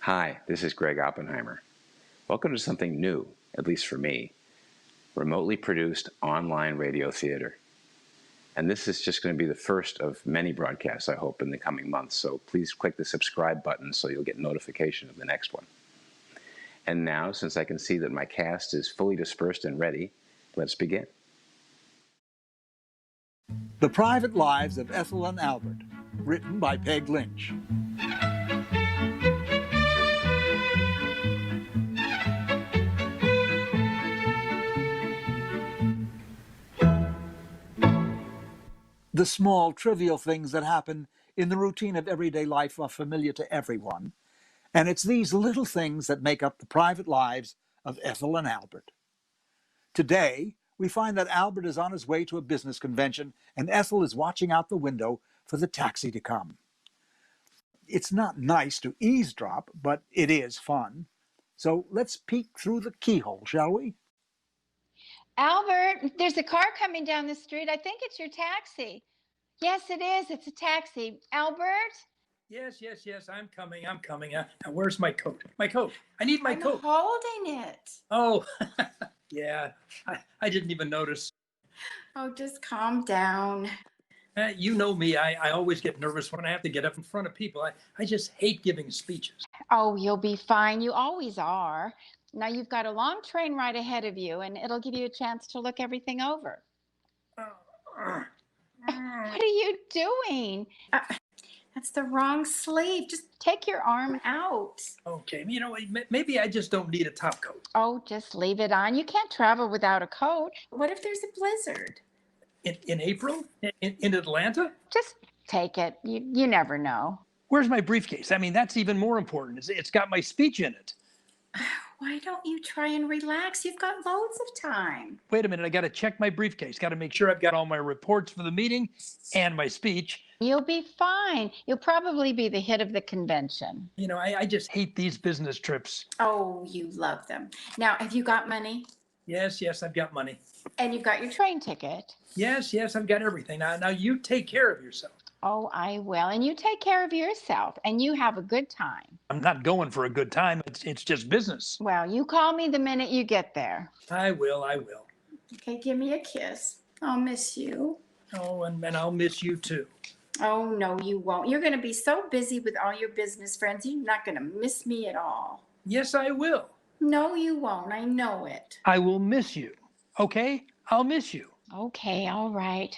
Hi, this is Gregg Oppenheimer. Welcome to something new, at least for me, remotely produced online radio theater. And this is just going to be the first of many broadcasts, I hope, in the coming months. So please click the subscribe button so you'll get notification of the next one. And now, since I can see that my cast is fully dispersed and ready, let's begin. The Private Lives of Ethel and Albert, written by Peg Lynch. The small, trivial things that happen in the routine of everyday life are familiar to everyone, and it's these little things that make up the private lives of Ethel and Albert. Today, we find that Albert is on his way to a business convention, and Ethel is watching out the window for the taxi to come. It's not nice to eavesdrop, but it is fun. So let's peek through the keyhole, shall we? Albert, there's a car coming down the street. I think it's your taxi. Yes, it is. It's a taxi. Albert? Yes, I'm coming. Now, where's my coat? My coat. I need my coat. I'm holding it. Oh, yeah. I didn't even notice. Oh, just calm down. You know me. I always get nervous when I have to get up in front of people. I just hate giving speeches. Oh, you'll be fine. You always are. Now you've got a long train ride ahead of you, and it'll give you a chance to look everything over. What are you doing? That's the wrong sleeve. Just take your arm out. Okay, you know, maybe I just don't need a top coat. Oh, just leave it on. You can't travel without a coat. What if there's a blizzard? In April? In Atlanta? Just take it. You never know. Where's my briefcase? I mean, that's even more important. It's got my speech in it. Why don't you try and relax? You've got loads of time. Wait a minute, I got to check my briefcase. Got to make sure I've got all my reports for the meeting and my speech. You'll be fine. You'll probably be the hit of the convention. You know, I just hate these business trips. Oh, you love them. Now, have you got money? Yes, I've got money. And you've got your train ticket? Yes, I've got everything. Now you take care of yourself. Oh, I will. And you take care of yourself, and you have a good time. I'm not going for a good time. It's just business. Well, you call me the minute you get there. I will. Okay, give me a kiss. I'll miss you. Oh, and I'll miss you too. Oh, no, you won't. You're going to be so busy with all your business friends, you're not going to miss me at all. Yes, I will. No, you won't. I know it. I will miss you. Okay? I'll miss you. Okay, all right.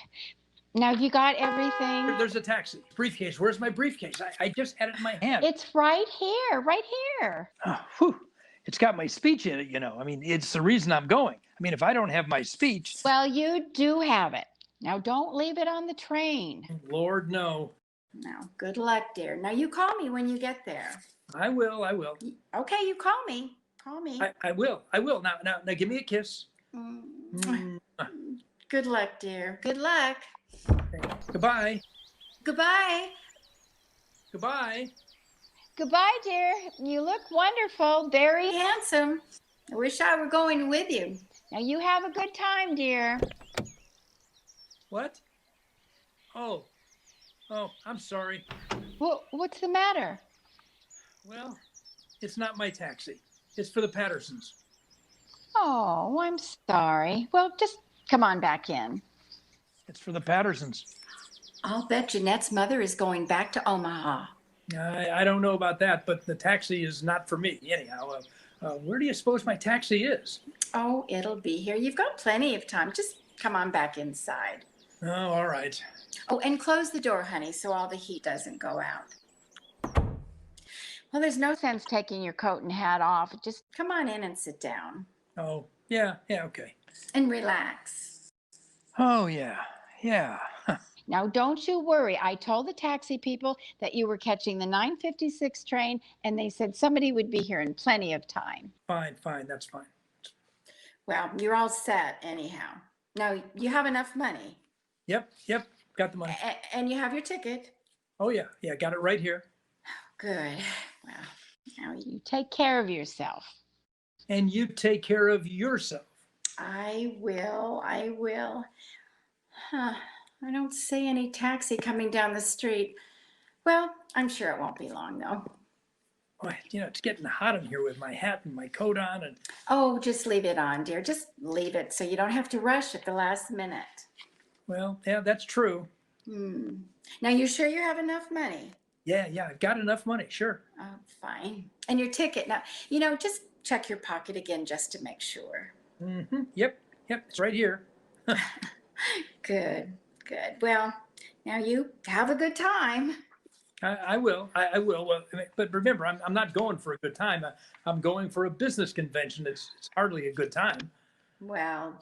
Now, you got everything? There's a taxi. Briefcase. Where's my briefcase? I just had it in my hand. It's right here. Oh, whew. It's got my speech in it, you know. I mean, it's the reason I'm going. I mean, if I don't have my speech... Well, you do have it. Now, don't leave it on the train. Lord, no. Now, good luck, dear. Now, you call me when you get there. I will. Okay, you call me. I will. Now, give me a kiss. Good luck, dear. Good luck. Okay. Goodbye. Goodbye, dear. You look wonderful. Very handsome. I wish I were going with you. Now, you have a good time, dear. What? Oh, I'm sorry. Well, what's the matter? Well, it's not my taxi. It's for the Pattersons. Oh, I'm sorry. Well, just come on back in. It's for the Pattersons. I'll bet Jeanette's mother is going back to Omaha. I don't know about that, but the taxi is not for me. Anyhow, where do you suppose my taxi is? Oh, it'll be here. You've got plenty of time. Just come on back inside. Oh, all right. Oh, and close the door, honey, so all the heat doesn't go out. Well, there's no sense taking your coat and hat off. Just come on in and sit down. Oh, yeah, okay. And relax. Oh, yeah. Now, don't you worry. I told the taxi people that you were catching the 9:56 train, and they said somebody would be here in plenty of time. Fine, that's fine. Well, you're all set anyhow. Now, you have enough money. Yep, got the money. And you have your ticket. Oh, yeah, got it right here. Good. Well, now you take care of yourself. And you take care of yourself. I will. Huh. I don't see any taxi coming down the street. Well, I'm sure it won't be long, though. Well, it's getting hot in here with my hat and my coat on. And Oh, just leave it on, dear. Just leave it so you don't have to rush at the last minute. well, yeah, that's true. Now, you sure you have enough money? Yeah, I've got enough money, sure. Oh, fine. And your ticket. Now, just check your pocket again just to make sure. Yep, it's right here. Good. Well, now you have a good time. I will. Well, but remember, I'm not going for a good time. I'm going for a business convention. It's hardly a good time. Well,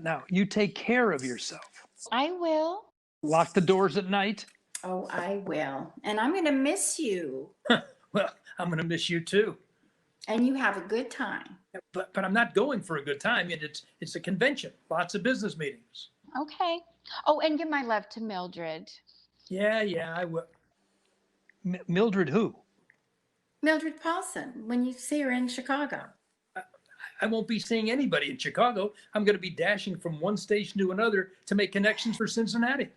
Now, you take care of yourself. I will. Lock the doors at night. Oh, I will. And I'm going to miss you. Well, I'm going to miss you too. And you have a good time. But I'm not going for a good time. It's a convention. Lots of business meetings. Okay. Oh, and give my love to Mildred. Yeah, I will. Mildred who? Mildred Paulson, when you see her in Chicago. I won't be seeing anybody in Chicago. I'm going to be dashing from one station to another to make connections for Cincinnati.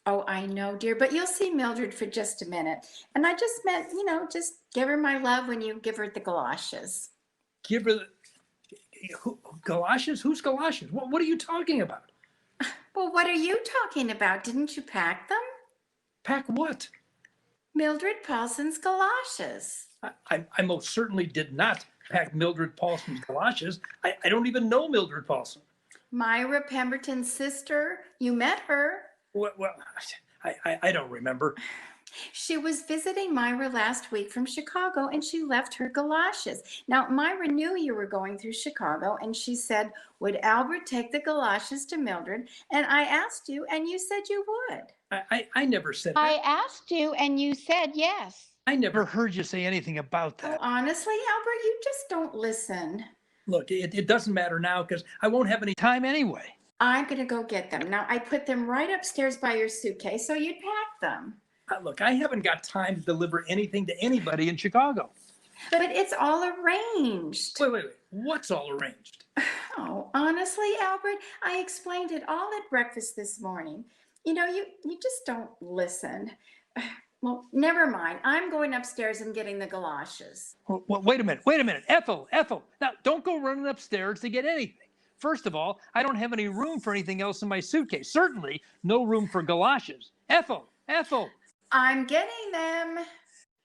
Oh, I know, dear, but you'll see Mildred for just a minute. And I just meant, just give her my love when you give her the galoshes. Give her galoshes? Who's galoshes? What are you talking about? Well, what are you talking about? Didn't you pack them? Pack what? Mildred Paulson's galoshes. I most certainly did not pack Mildred Paulson's galoshes. I don't even know Mildred Paulson. Myra Pemberton's sister. You met her. Well, I don't remember. She was visiting Myra last week from Chicago, and she left her galoshes. Now, Myra knew you were going through Chicago, and she said, would Albert take the galoshes to Mildred? And I asked you, and you said you would. I never said that. I asked you, and you said yes. I never heard you say anything about Oh, that. honestly, Albert, you just don't listen. Look, it doesn't matter now because I won't have any time anyway. I'm going to go get them. Now, I put them right upstairs by your suitcase, so you'd pack them. Look, I haven't got time to deliver anything to anybody in Chicago. But it's all arranged. Wait. What's all arranged? Oh, honestly, Albert, I explained it all at breakfast this morning. You just don't listen. Well, never mind. I'm going upstairs and getting the galoshes. Well, wait a minute. Ethel. Now, don't go running upstairs to get anything. First of all, I don't have any room for anything else in my suitcase. Certainly no room for galoshes. Ethel. I'm getting them.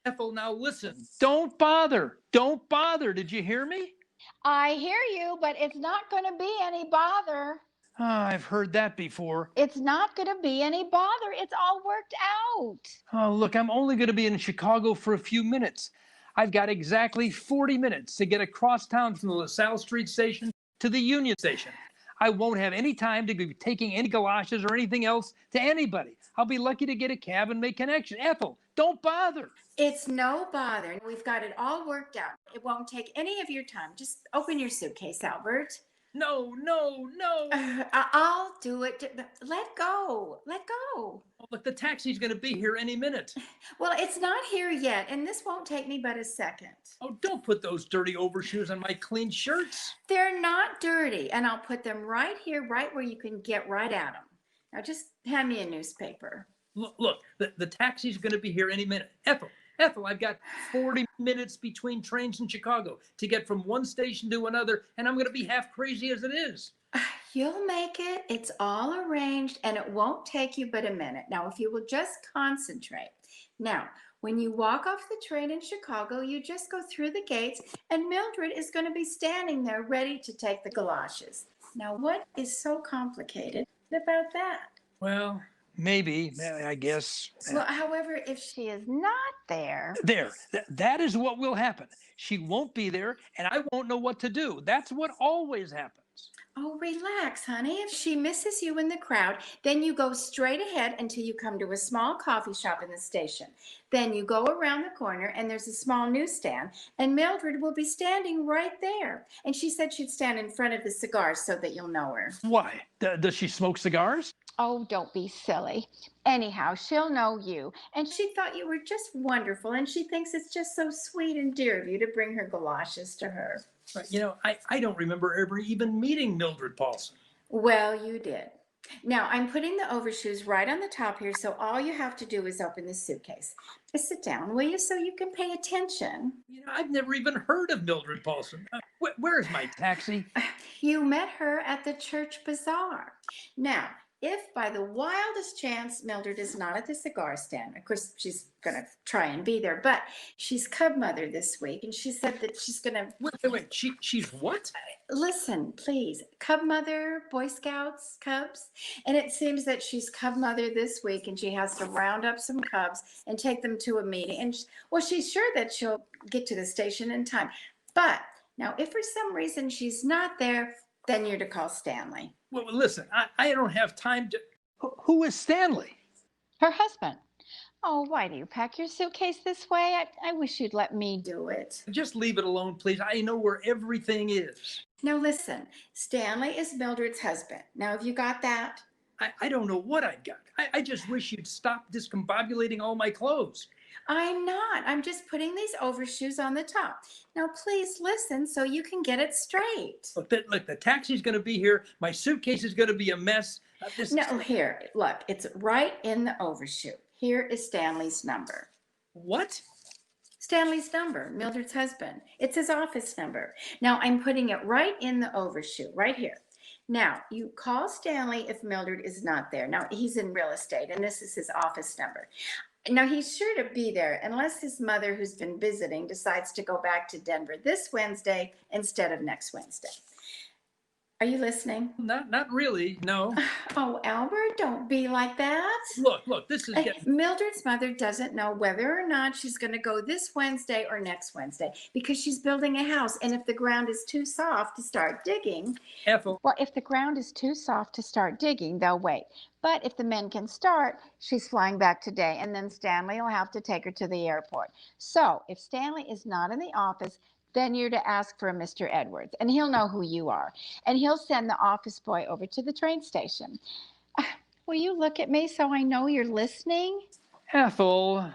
Ethel, now listen. Don't bother. Did you hear me? I hear you, but it's not going to be any bother. I've heard that before. It's not going to be any bother. It's all worked out. Oh, look, I'm only going to be in Chicago for a few minutes. I've got exactly 40 minutes to get across town from the LaSalle Street station to the Union station. I won't have any time to be taking any galoshes or anything else to anybody. I'll be lucky to get a cab and make connection. Ethel, don't bother. It's no bother. We've got it all worked out. It won't take any of your time. Just open your suitcase, Albert. No. I'll do it. Let go. Oh, look, the taxi's going to be here any minute. Well, it's not here yet, and this won't take me but a second. Oh, don't put those dirty overshoes on my clean shirts. They're not dirty, and I'll put them right here, right where you can get right at them. Now, just hand me a newspaper. Look, the taxi's going to be here any minute. Ethel, I've got 40 minutes between trains in Chicago to get from one station to another, and I'm going to be half crazy as it is. You'll make it. It's all arranged, and it won't take you but a minute. Now, if you will just concentrate. Now, when you walk off the train in Chicago, you just go through the gates, and Mildred is going to be standing there ready to take the galoshes. Now, what is so complicated about that? Well, maybe, I guess. Well, however, if she is not there. That is what will happen. She won't be there, and I won't know what to do. That's what always happens. Oh, relax, honey. If she misses you in the crowd, then you go straight ahead until you come to a small coffee shop in the station. Then you go around the corner, and there's a small newsstand, and Mildred will be standing right there. And she said she'd stand in front of the cigars so that you'll know her. Why? Does she smoke cigars? Oh, don't be silly. Anyhow, she'll know you. And she thought you were just wonderful, and she thinks it's just so sweet and dear of you to bring her galoshes to her. I don't remember ever even meeting Mildred Paulson. Well, you did. Now I'm putting the overshoes right on the top here, so all you have to do is open the suitcase. Just sit down, will you, so you can pay attention? I've never even heard of Mildred Paulson. Where's my taxi? You met her at the church bazaar. Now, if by the wildest chance Mildred is not at the cigar stand, of course she's going to try and be there, but she's cub mother this week, and she said that she's going to... Wait, she's what? Listen, please, cub mother, Boy Scouts, cubs, and it seems that she's cub mother this week, and she has to round up some cubs and take them to a meeting, and she's sure that she'll get to the station in time, but now if for some reason she's not there, then you're to call Stanley. Well, listen, I don't have time to... Who is Stanley? Her husband. Oh, why do you pack your suitcase this way? I wish you'd let me do it. Just leave it alone, please. I know where everything is. Now listen, Stanley is Mildred's husband. Now have you got that? I don't know what I got. I just wish you'd stop discombobulating all my clothes. I'm not. I'm just putting these overshoes on the top. Now, please listen so you can get it straight. Look, the taxi's going to be here. My suitcase is going to be a mess. No, here, look, it's right in the overshoe. Here is Stanley's number. What? Stanley's number, Mildred's husband. It's his office number. Now, I'm putting it right in the overshoe, right here. Now, you call Stanley if Mildred is not there. Now, he's in real estate, and this is his office number. Now, he's sure to be there unless his mother, who's been visiting, decides to go back to Denver this Wednesday instead of next Wednesday. Are you listening? Not really, no. Oh, Albert, don't be like that. Look, this is getting... Mildred's mother doesn't know whether or not she's going to go this Wednesday or next Wednesday because she's building a house. And if the ground is too soft to start digging... Ethel. Well, if the ground is too soft to start digging, they'll wait. But if the men can start, she's flying back today, and then Stanley will have to take her to the airport. So if Stanley is not in the office, then you're to ask for a Mr. Edwards, and he'll know who you are. And he'll send the office boy over to the train station. Will you look at me so I know you're listening? Ethel.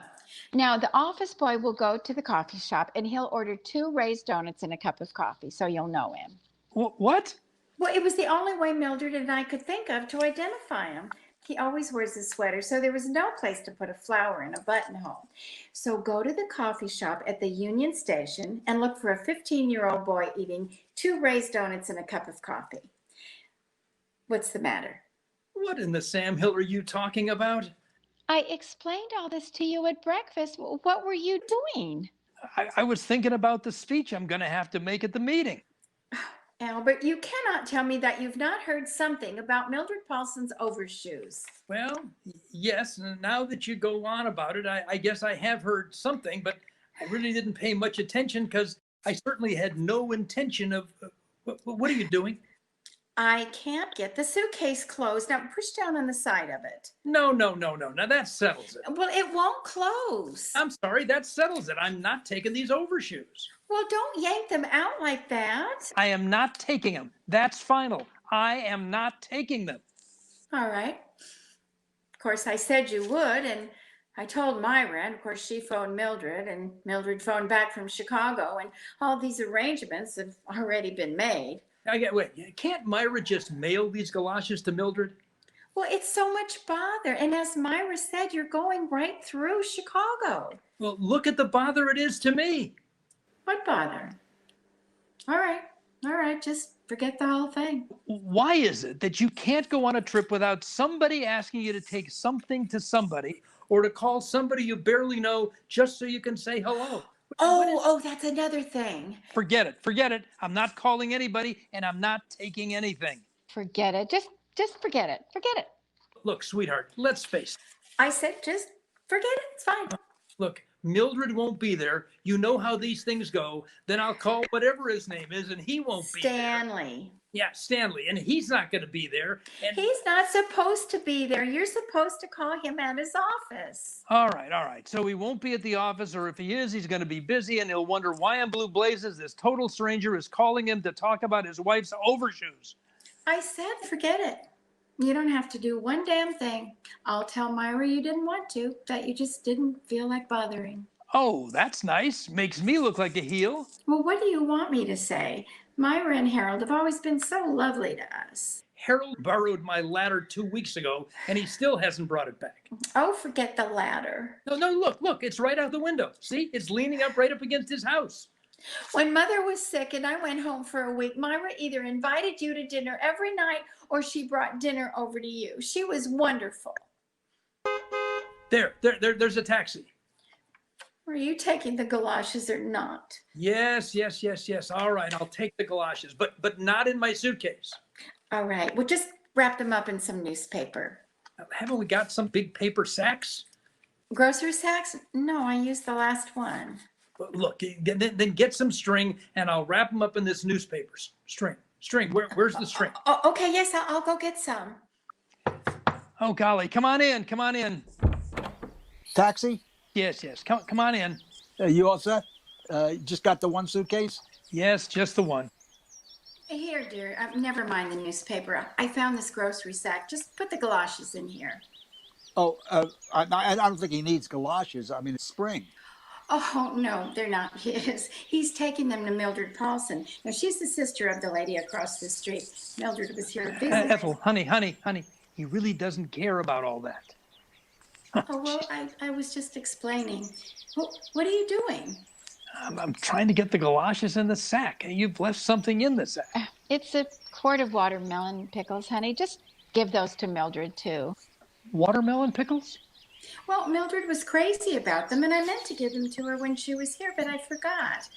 Now, the office boy will go to the coffee shop, and he'll order 2 raised donuts and a cup of coffee, so you'll know him. What? Well, it was the only way Mildred and I could think of to identify him. He always wears a sweater, so there was no place to put a flower in a buttonhole. So go to the coffee shop at the Union Station and look for a 15-year-old boy eating 2 raised donuts and a cup of coffee. What's the matter? What in the Sam Hill are you talking about? I explained all this to you at breakfast. What were you doing? I was thinking about the speech I'm going to have to make at the meeting. Albert, you cannot tell me that you've not heard something about Mildred Paulson's overshoes. Well, yes, now that you go on about it, I guess I have heard something, but I really didn't pay much attention because I certainly had no intention of... what are you doing? I can't get the suitcase closed. Now, push down on the side of it. No. Now that settles it. Well, it won't close. I'm sorry, that settles it. I'm not taking these overshoes. Well, don't yank them out like that. I am not taking them. That's final. I am not taking them. All right. Of course, I said you would, and I told Myra, and of course she phoned Mildred, and Mildred phoned back from Chicago, and all these arrangements have already been made. Wait, can't Myra just mail these galoshes to Mildred? Well, it's so much bother, and as Myra said, you're going right through Chicago. Well, look at the bother it is to me. What bother? All right, just forget the whole thing. Why is it that you can't go on a trip without somebody asking you to take something to somebody or to call somebody you barely know just so you can say hello? Oh, that's another thing. Forget it. I'm not calling anybody, and I'm not taking anything. Forget it. Just forget it. Forget it. Look, sweetheart, let's face it. I said just forget it. It's fine. Look, Mildred won't be there. You know how these things go. Then I'll call whatever his name is, and he won't be there. Stanley. Yeah, Stanley, and he's not going to be there. And... He's not supposed to be there. You're supposed to call him at his office. All right. So he won't be at the office, or if he is, he's going to be busy, and he'll wonder why in blue blazes this total stranger is calling him to talk about his wife's overshoes. I said forget it. You don't have to do one damn thing. I'll tell Myra you didn't want to, that you just didn't feel like bothering. Oh, that's nice. Makes me look like a heel. Well, what do you want me to say? Myra and Harold have always been so lovely to us. Harold borrowed my ladder 2 weeks ago, and he still hasn't brought it back. Oh, forget the ladder. No, look, it's right out the window. See, it's leaning up right up against his house. When Mother was sick and I went home for a week, Myra either invited you to dinner every night or she brought dinner over to you. She was wonderful. There's a taxi. Are you taking the galoshes or not? Yes. All right, I'll take the galoshes, but not in my suitcase. All right, well, just wrap them up in some newspaper. Haven't we got some big paper sacks? Grocery sacks? No, I used the last one. Look, then get some string, and I'll wrap them up in this newspaper. String. Where's the string? Oh, okay, yes, I'll go get some. Oh, golly, come on in. Taxi? Yes. Come on in. You all set? Just got the one suitcase? Yes, just the one. Here, dear, never mind the newspaper. I found this grocery sack. Just put the galoshes in here. Oh, I don't think he needs galoshes. I mean, it's spring. Oh, no, they're not his. He's taking them to Mildred Paulson. Now, she's the sister of the lady across the street. Mildred was here visiting. Ethel, honey, he really doesn't care about all that. Oh, well, I was just explaining. Well, what are you doing? I'm trying to get the galoshes in the sack. You've left something in the sack. It's a quart of watermelon pickles, honey. Just give those to Mildred, too. Watermelon pickles? Well, Mildred was crazy about them, and I meant to give them to her when she was here, but I forgot.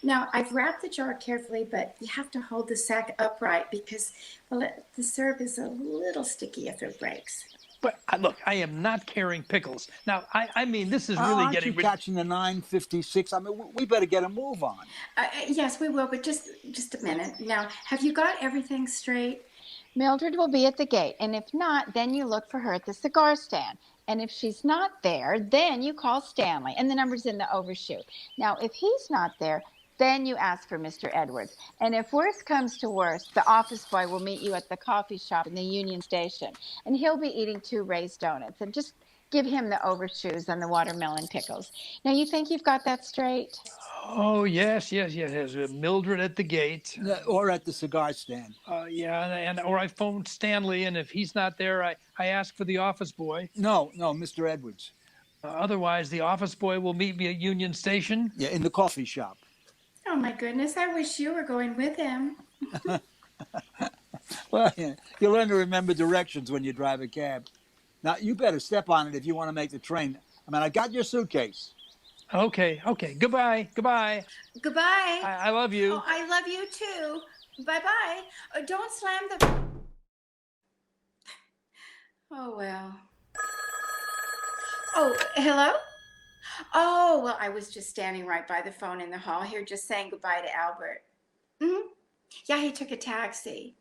Now, I've wrapped the jar carefully, but you have to hold the sack upright because, well, the syrup is a little sticky if it breaks. But look, I am not carrying pickles. Now, I mean, this is really Aren't getting... you catching the 9:56? I mean, we better get a move on. Yes, we will, but just a minute. Now, have you got everything straight? Mildred will be at the gate, and if not, then you look for her at the cigar stand. And if she's not there, then you call Stanley, and the number's in the overshoot. Now, if he's not there, then you ask for Mr. Edwards. And if worse comes to worse, the office boy will meet you at the coffee shop in the Union Station, and he'll be eating 2 raised donuts. And just give him the overshoes and the watermelon pickles. Now, you think you've got that straight? Oh, yes. Mildred at the gate. Or at the cigar stand. Or I phoned Stanley, and if he's not there, I ask for the office boy. No, Mr. Edwards. Otherwise, the office boy will meet me at Union Station. Yeah, in the coffee shop. Oh, my goodness, I wish you were going with him. Well, you learn to remember directions when you drive a cab. Now, you better step on it if you want to make the train. I mean, I got your suitcase. Okay. Goodbye. Goodbye. I love you. Oh, I love you too. Bye-bye. Don't slam the... Oh, well. Oh, hello? Oh, well, I was just standing right by the phone in the hall here, just saying goodbye to Albert. Yeah, he took a taxi.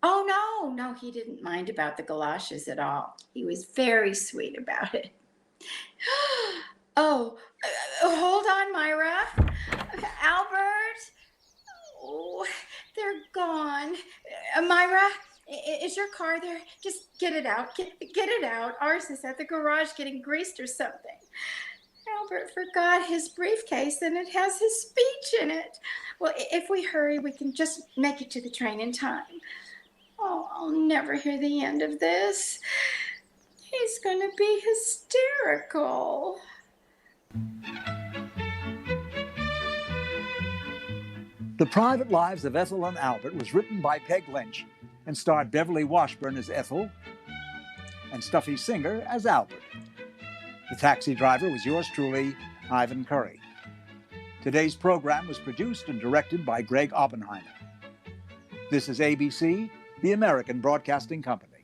Oh, no, he didn't mind about the galoshes at all. He was very sweet about it. Oh, hold on, Myra. Albert. Oh, they're gone. Myra, is your car there? Just get it out. Get it out. Ours is at the garage getting greased or something. Albert forgot his briefcase and it has his speech in it. Well, if we hurry, we can just make it to the train in time. Oh, I'll never hear the end of this. He's going to be hysterical. The Private Lives of Ethel and Albert was written by Peg Lynch and starred Beverly Washburn as Ethel and Stuffy Singer as Albert. The taxi driver was yours truly, Ivan Cury. Today's program was produced and directed by Gregg Oppenheimer. This is ABC, the American Broadcasting Company.